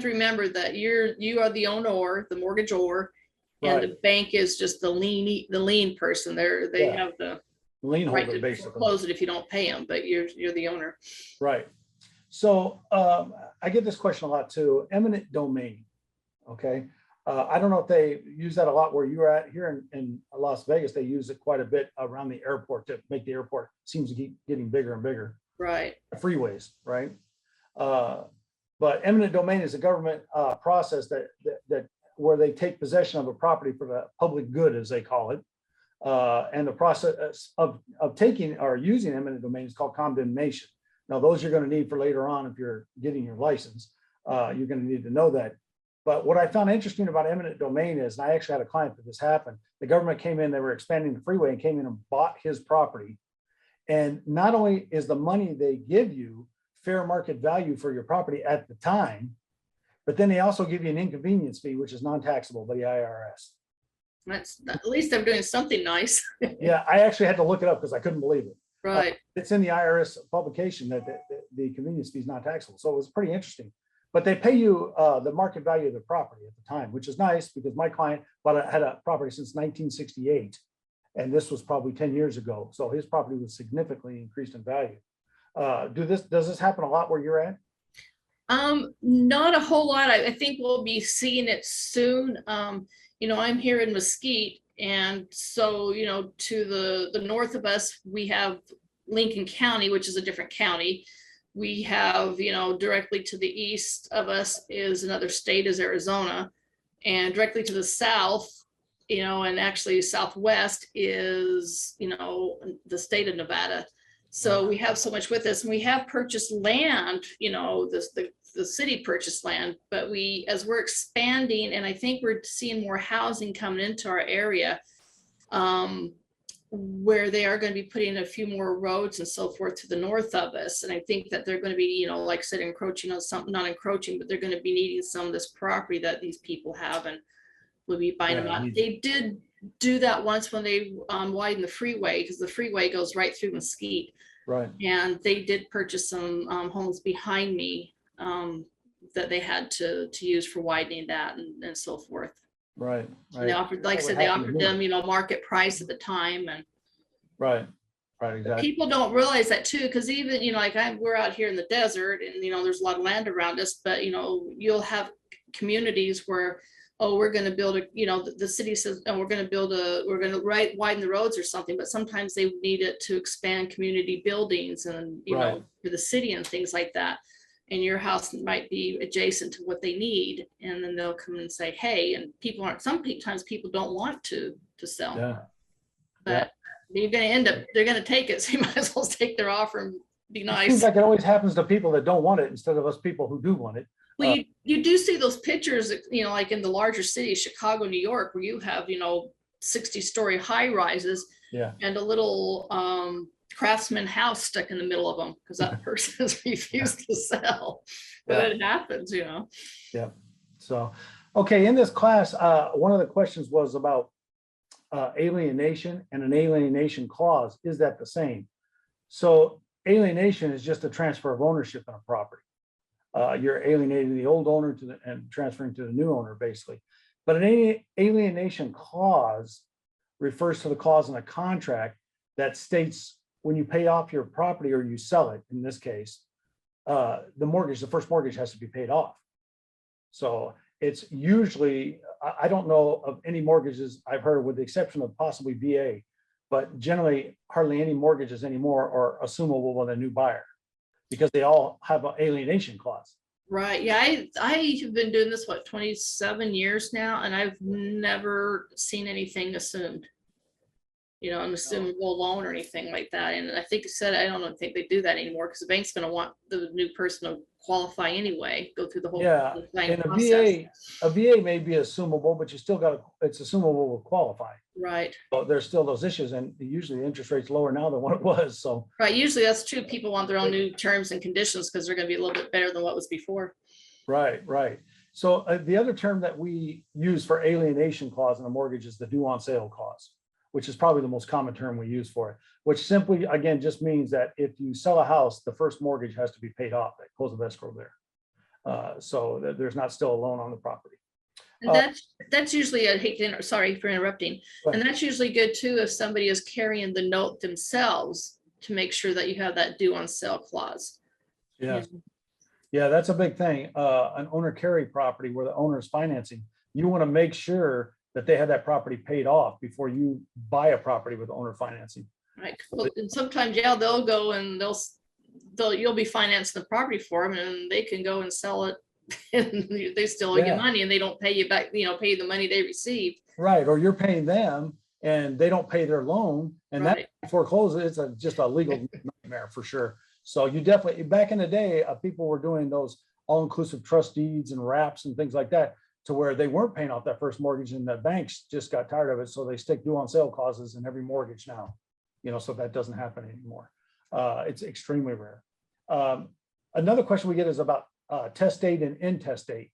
remember that you are the owner, the mortgagor, and Right. the bank is just the lien person. They Yeah. have the Lien right holder, to basically. foreclose it if you don't pay them, but you're the owner. Right. So I get this question a lot too. Eminent domain. Okay. I don't know if they use that a lot where you're at here in Las Vegas. They use it quite a bit around the airport to make the airport seems to keep getting bigger and bigger. Right. Freeways, right? But eminent domain is a government process that where they take possession of a property for the public good, as they call it. And the process of taking or using eminent domain is called condemnation. Now, those you're going to need for later on if you're getting your license. You're going to need to know that. But what I found interesting about eminent domain is, and I actually had a client that this happened, the government came in, they were expanding the freeway and came in and bought his property. And not only is the money they give you fair market value for your property at the time, but then they also give you an inconvenience fee, which is non-taxable by the IRS. That's at least they're doing something nice. Yeah, I actually had to look it up because I couldn't believe it. Right. It's in the IRS publication that the convenience fee is not taxable. So it was pretty interesting. But they pay you the market value of the property at the time, which is nice because my client had a property since 1968. And this was probably 10 years ago. So his property was significantly increased in value. Does this happen a lot where you're at? Not a whole lot. I think we'll be seeing it soon. I'm here in Mesquite, and so, to the north of us, we have Lincoln County, which is a different county. We have, directly to the east of us is another state, is Arizona, and directly to the south, and actually southwest is, the state of Nevada. So we have so much with us, and we have purchased land, the city purchased land, but as we're expanding, and I think we're seeing more housing coming into our area, where they are going to be putting a few more roads and so forth to the north of us. And I think that they're going to be, like I said, encroaching on something, not encroaching, but they're going to be needing some of this property that these people have, and we'll be buying them out. They did do that once when they widened the freeway, because the freeway goes right through Mesquite. Right. And they did purchase some homes behind me that they had to use for widening that and so forth. Right. And they offered, like I said, they offered them, market price at the time. And right, exactly. People don't realize that too, because even, we're out here in the desert, and there's a lot of land around us, but you'll have communities where, oh, we're going to build the city says, and we're going to widen the roads or something, but sometimes they need it to expand community buildings and, for the city and things like that. And your house might be adjacent to what they need. And then they'll come and say, hey, and sometimes people don't want to sell. Yeah. But you're going to they're going to take it. So you might as well take their offer and be nice. It seems like it always happens to people that don't want it instead of us people who do want it. Well, you do see those pictures, like in the larger cities, Chicago, New York, where you have, 60-story high rises, and a little craftsman house stuck in the middle of them because that person has refused to sell. But it happens, Yeah. So, okay, in this class, one of the questions was about alienation and an alienation clause. Is that the same? So alienation is just a transfer of ownership in a property. You're alienating the old owner and transferring to the new owner, basically. But an alienation clause refers to the clause in a contract that states when you pay off your property or you sell it, in this case, the first mortgage has to be paid off. So it's usually, I don't know of any mortgages I've heard, with the exception of possibly VA, but generally hardly any mortgages anymore are assumable with a new buyer, because they all have an alienation clause. Right. Yeah. I have been doing this, 27 years now, and I've never seen anything assumed, an assumable loan or anything like that. And I think I don't think they do that anymore, because the bank's going to want the new person to qualify anyway, go through the whole and a VA may be assumable, but you still it's assumable with qualifying. Right. But there's still those issues, and usually the interest rate's lower now than what it was. So right, usually that's true. People want their own new terms and conditions because they're going to be a little bit better than what was before. Right. So the other term that we use for alienation clause in a mortgage is the due on sale clause, which is probably the most common term we use for it, which simply, again, just means that if you sell a house, the first mortgage has to be paid off. That close of escrow there. So there's not still a loan on the property. And that's usually, I hate to sorry for interrupting. Right. And that's usually good too, if somebody is carrying the note themselves, to make sure that you have that due on sale clause. Yeah. Yeah, that's a big thing. An owner carry property where the owner is financing, you want to make sure that they have that property paid off before you buy a property with owner financing. Right. Well, and sometimes, yeah, they'll go and you'll be financing the property for them, and they can go and sell it and they still owe you money, and they don't pay you back, pay the money they received. Right. Or you're paying them and they don't pay their loan, and that forecloses. It's just a legal nightmare for sure. So you definitely, back in the day, people were doing those all-inclusive trust deeds and wraps and things like that, to where they weren't paying off that first mortgage, and the banks just got tired of it. So they stick due on sale clauses in every mortgage now, so that doesn't happen anymore. It's extremely rare. Another question we get is about test date and intestate.